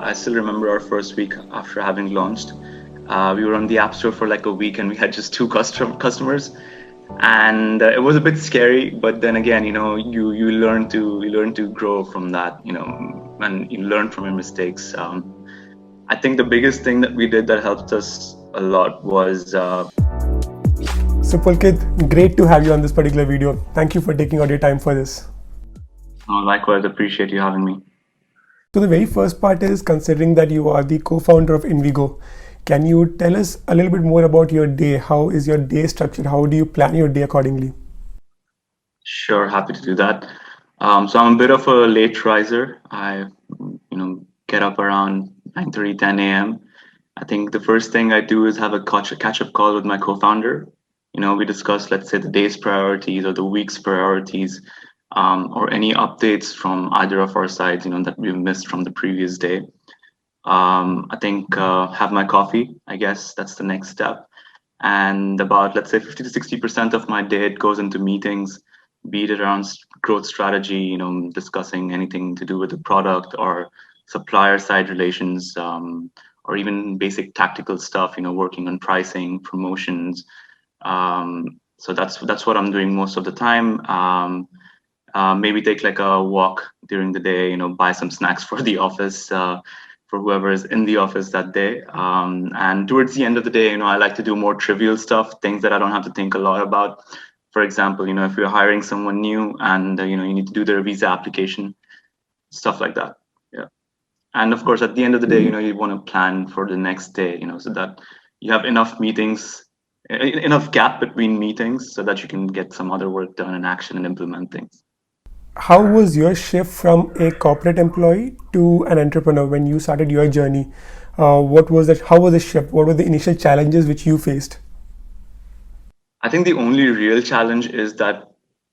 I still remember our first week after having launched. We were on the App Store for like a week and we had just two customers. And it was a bit scary, but then again, you learn to grow from that, and you learn from your mistakes. I think the biggest thing that we did that helped us a lot was So Pulkit, great to have you on this particular video. Thank you for taking out your time for this. likewise appreciate you having me. So the very first part is considering that you are the co-founder of Invygo. Can you tell us a little bit more about your day? How is your day structured? How do you plan your day accordingly? Sure, happy to do that. So I'm a bit of a late riser. I, get up around 9:30, 10 a.m. I think the first thing I do is have a catch-up call with my co-founder. We discuss, let's say, the day's priorities or the week's priorities, or any updates from either of our sides, that we've missed from the previous day. I think have my coffee. I guess that's the next step. And about, let's say, 50 to 60% of my day it goes into meetings, be it around growth strategy, discussing anything to do with the product or supplier side relations, or even basic tactical stuff, working on pricing, promotions. So that's what I'm doing most of the time. Maybe take like a walk during the day, buy some snacks for the office, for whoever is in the office that day. And towards the end of the day, I like to do more trivial stuff, things that I don't have to think a lot about. For example, if you're hiring someone new and you need to do their visa application, stuff like that. Yeah. And of course, at the end of the day, you want to plan for the next day, so that you have enough meetings, enough gap between meetings so that you can get some other work done and action and implement things. How was your shift from a corporate employee to an entrepreneur when you started your journey? What was that? How was the shift? What were the initial challenges which you faced? I think the only real challenge is that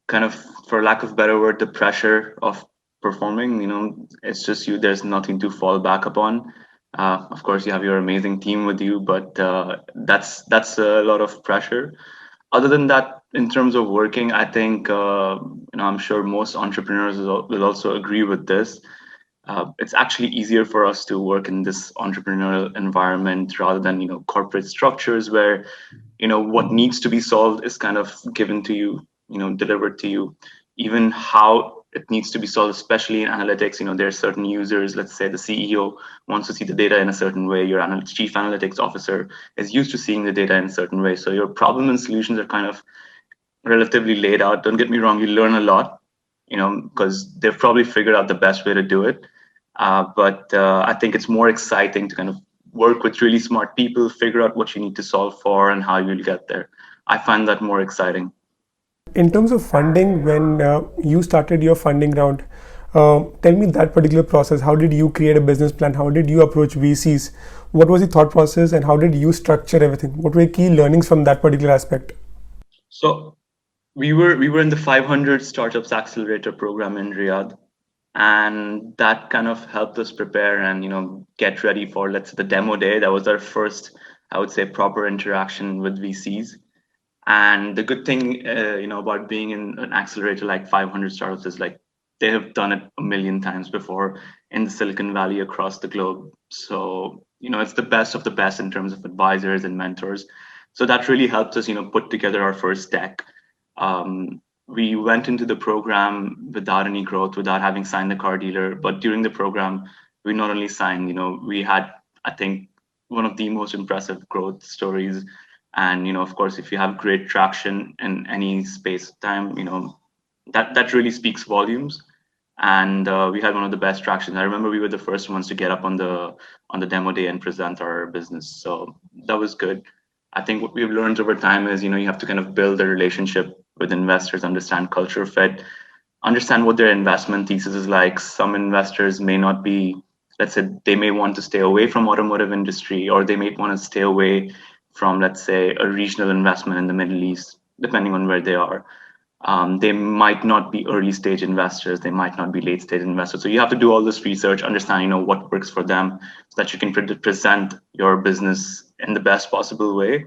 kind of, for lack of better word, the pressure of performing. It's just you. There's nothing to fall back upon. Of course, you have your amazing team with you, but that's a lot of pressure. Other than that, in terms of working, I think I'm sure most entrepreneurs will also agree with this. It's actually easier for us to work in this entrepreneurial environment rather than corporate structures where what needs to be solved is kind of given to you, delivered to you. Even how it needs to be solved, especially in analytics, there are certain users. Let's say the CEO wants to see the data in a certain way. Your chief analytics officer is used to seeing the data in a certain way. So your problem and solutions are kind of relatively laid out. Don't get me wrong, you learn a lot, because they've probably figured out the best way to do it. But I think it's more exciting to kind of work with really smart people, figure out what you need to solve for and how you'll get there. I find that more exciting. In terms of funding, when you started your funding round, tell me that particular process. How did you create a business plan? How did you approach VCs? What was the thought process and how did you structure everything? What were key learnings from that particular aspect? So we were in the 500 Startups Accelerator program in Riyadh, and that kind of helped us prepare and get ready for, let's say, the demo day. That was our first, I would say, proper interaction with VCs. And the good thing, about being in an accelerator like 500 startups is like they have done it a million times before in the Silicon Valley across the globe. So, it's the best of the best in terms of advisors and mentors. So that really helped us, put together our first deck. We went into the program without any growth, without having signed the car dealer. But during the program, we not only signed, we had, I think, one of the most impressive growth stories. And of course, if you have great traction in any space of time, that really speaks volumes. And we had one of the best tractions. I remember we were the first ones to get up on the demo day and present our business. So that was good. I think what we've learned over time is, you have to kind of build a relationship with investors, understand culture fit, understand what their investment thesis is like. Some investors may not be, let's say, they may want to stay away from automotive industry, or they may want to stay away from, let's say, a regional investment in the Middle East, depending on where they are. They might not be early stage investors. They might not be late stage investors. So you have to do all this research, understand, what works for them so that you can present your business in the best possible way.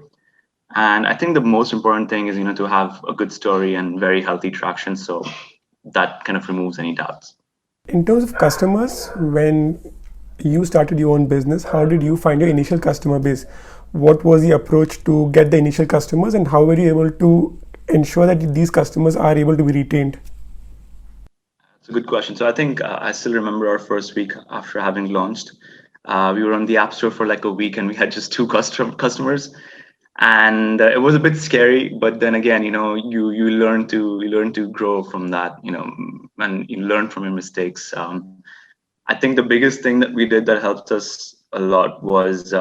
And I think the most important thing is, to have a good story and very healthy traction. So that kind of removes any doubts. In terms of customers, when you started your own business, how did you find your initial customer base? What was the approach to get the initial customers, and how were you able to ensure that these customers are able to be retained? It's a good question. So I think I still remember our first week after having launched. We were on the App Store for like a week, and we had just two customers, and it was a bit scary. But then again, you learn to grow from that, and you learn from your mistakes. I think the biggest thing that we did that helped us a lot was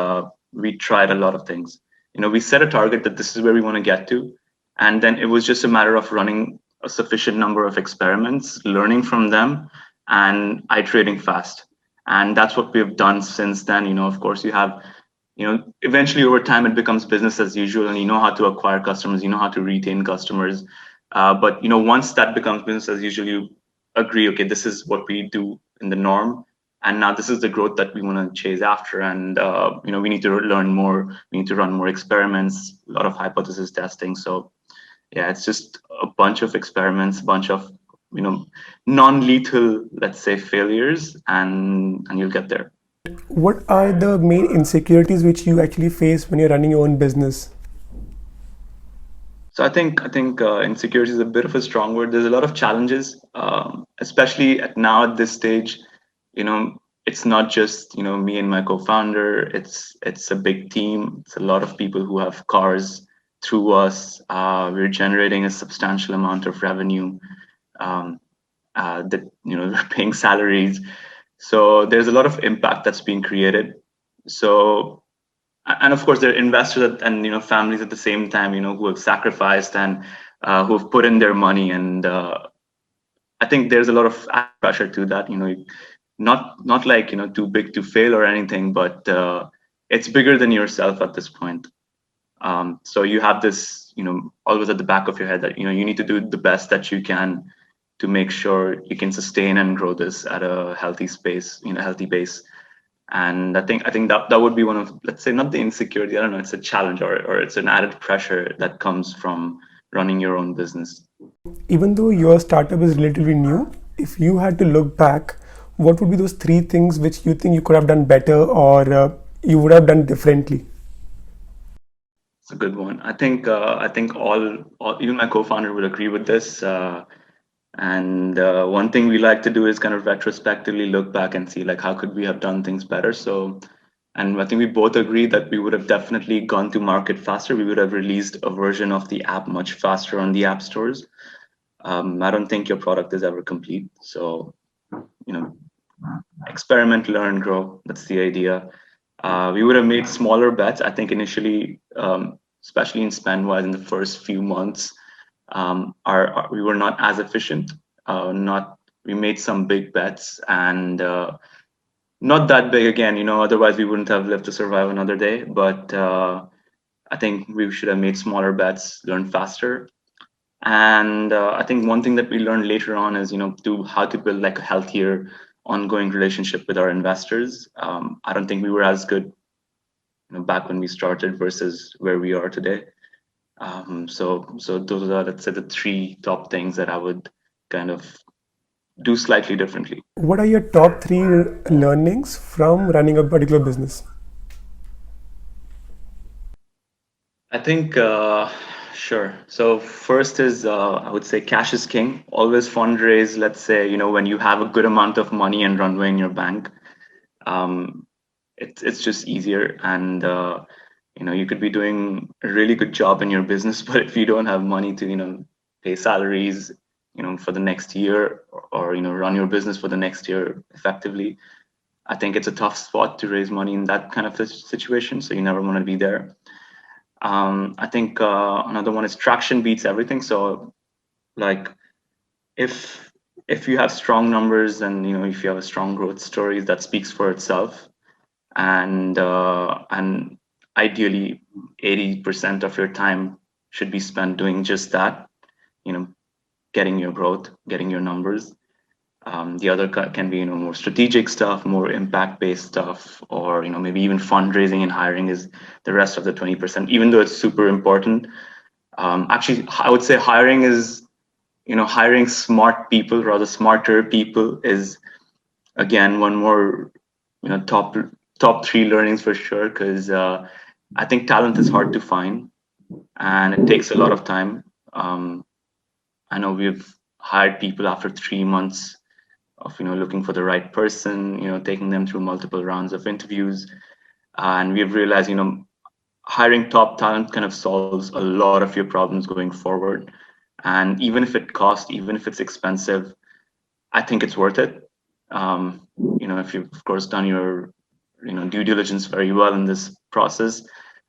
we tried a lot of things. We set a target that this is where we want to get to, and then it was just a matter of running a sufficient number of experiments, learning from them, and iterating fast. And that's what we've done since then. Of course, eventually over time it becomes business as usual, and you know how to acquire customers, you know how to retain customers. But once that becomes business as usual, you agree, okay, this is what we do in the norm, and now this is the growth that we want to chase after. And we need to learn more, we need to run more experiments, a lot of hypothesis testing. So yeah, it's just a bunch of experiments, a bunch of non-lethal, let's say, failures, and you'll get there. What are the main insecurities which you actually face when you're running your own business? So I think insecurity is a bit of a strong word. There's a lot of challenges, especially at this stage. It's not just me and my co-founder. It's a big team. It's a lot of people who have cars through us. We're generating a substantial amount of revenue. That we're paying salaries. So there's a lot of impact that's being created. So, and of course there are investors and families at the same time who have sacrificed and who have put in their money. And I think there's a lot of pressure to that. Not like too big to fail or anything, but it's bigger than yourself at this point. So you have this always at the back of your head that you need to do the best that you can to make sure you can sustain and grow this at a healthy healthy base. And I think that would be one of, let's say, not the insecurity, I don't know, it's a challenge, or it's an added pressure that comes from running your own business. Even though your startup is relatively new, if you had to look back, what would be those three things which you think you could have done better, or you would have done differently? It's a good one. I think all even my co-founder would agree with this. And one thing we like to do is kind of retrospectively look back and see, like, how could we have done things better. So, and I think we both agree that we would have definitely gone to market faster. We would have released a version of the app much faster on the app stores. I don't think your product is ever complete. So, you know, experiment, learn, grow. That's the idea. We would have made smaller bets. I think initially, especially in spend wise in the first few months, we were not as efficient. Not We made some big bets, and not that big again. Otherwise we wouldn't have lived to survive another day. But I think we should have made smaller bets, learn faster. And I think one thing that we learned later on is how to build like a healthier ongoing relationship with our investors. I don't think we were as good back when we started versus where we are today. So those are, let's say, the three top things that I would kind of do slightly differently. What are your top three learnings from running a particular business? I think sure. So first is I would say cash is king. Always fundraise. Let's say when you have a good amount of money and runway in your bank, um, it's just easier. And you could be doing a really good job in your business, but if you don't have money to pay salaries for the next year, or run your business for the next year effectively, I think it's a tough spot to raise money in that kind of a situation. So you never want to be there. I think another one is traction beats everything. So like if you have strong numbers, and if you have a strong growth story, that speaks for itself. And ideally 80% of your time should be spent doing just that, you know getting your growth, getting your numbers. The other can be more strategic stuff, more impact based stuff, or maybe even fundraising and hiring is the rest of the 20%, even though it's super important. Actually, I would say hiring smart people, rather smarter people, is again one more top three learnings for sure, because I think talent is hard to find and it takes a lot of time. Um, I know we've hired people after 3 months of looking for the right person, taking them through multiple rounds of interviews, and we've realized hiring top talent kind of solves a lot of your problems going forward. And even if it costs, even if it's expensive, I think it's worth it. If you've of course done your due diligence very well in this process,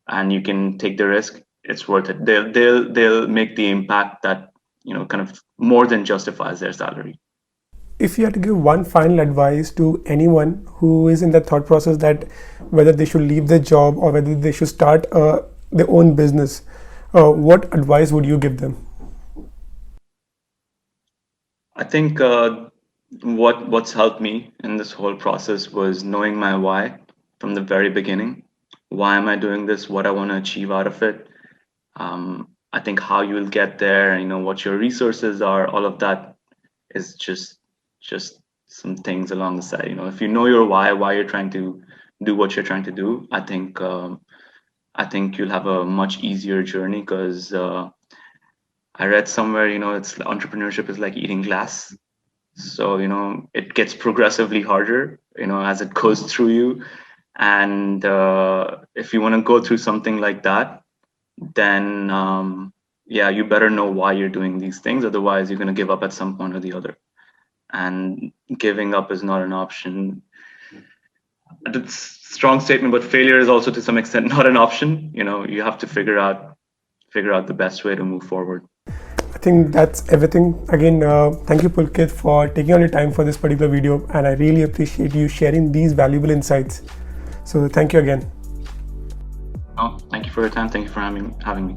and you can take the risk, it's worth it. They'll make the impact that kind of more than justifies their salary. If you had to give one final advice to anyone who is in that thought process that whether they should leave their job or whether they should start their own business, what advice would you give them? I think what's helped me in this whole process was knowing my why from the very beginning. Why am I doing this? What I want to achieve out of it. I think how you will get there, what your resources are, all of that is just some things along the side. If you know your why you're trying to do what you're trying to do, I think you'll have a much easier journey, because I read somewhere, it's entrepreneurship is like eating glass. So it gets progressively harder, as it goes through you. And if you want to go through something like that, then yeah, you better know why you're doing these things. Otherwise, you're going to give up at some point or the other. And giving up is not an option. It's a strong statement, but failure is also to some extent not an option. You have to figure out the best way to move forward. I think that's everything. Again, thank you, Pulkit, for taking all your time for this particular video, and I really appreciate you sharing these valuable insights. So, thank you again. Oh, thank you for your time. Thank you for having me.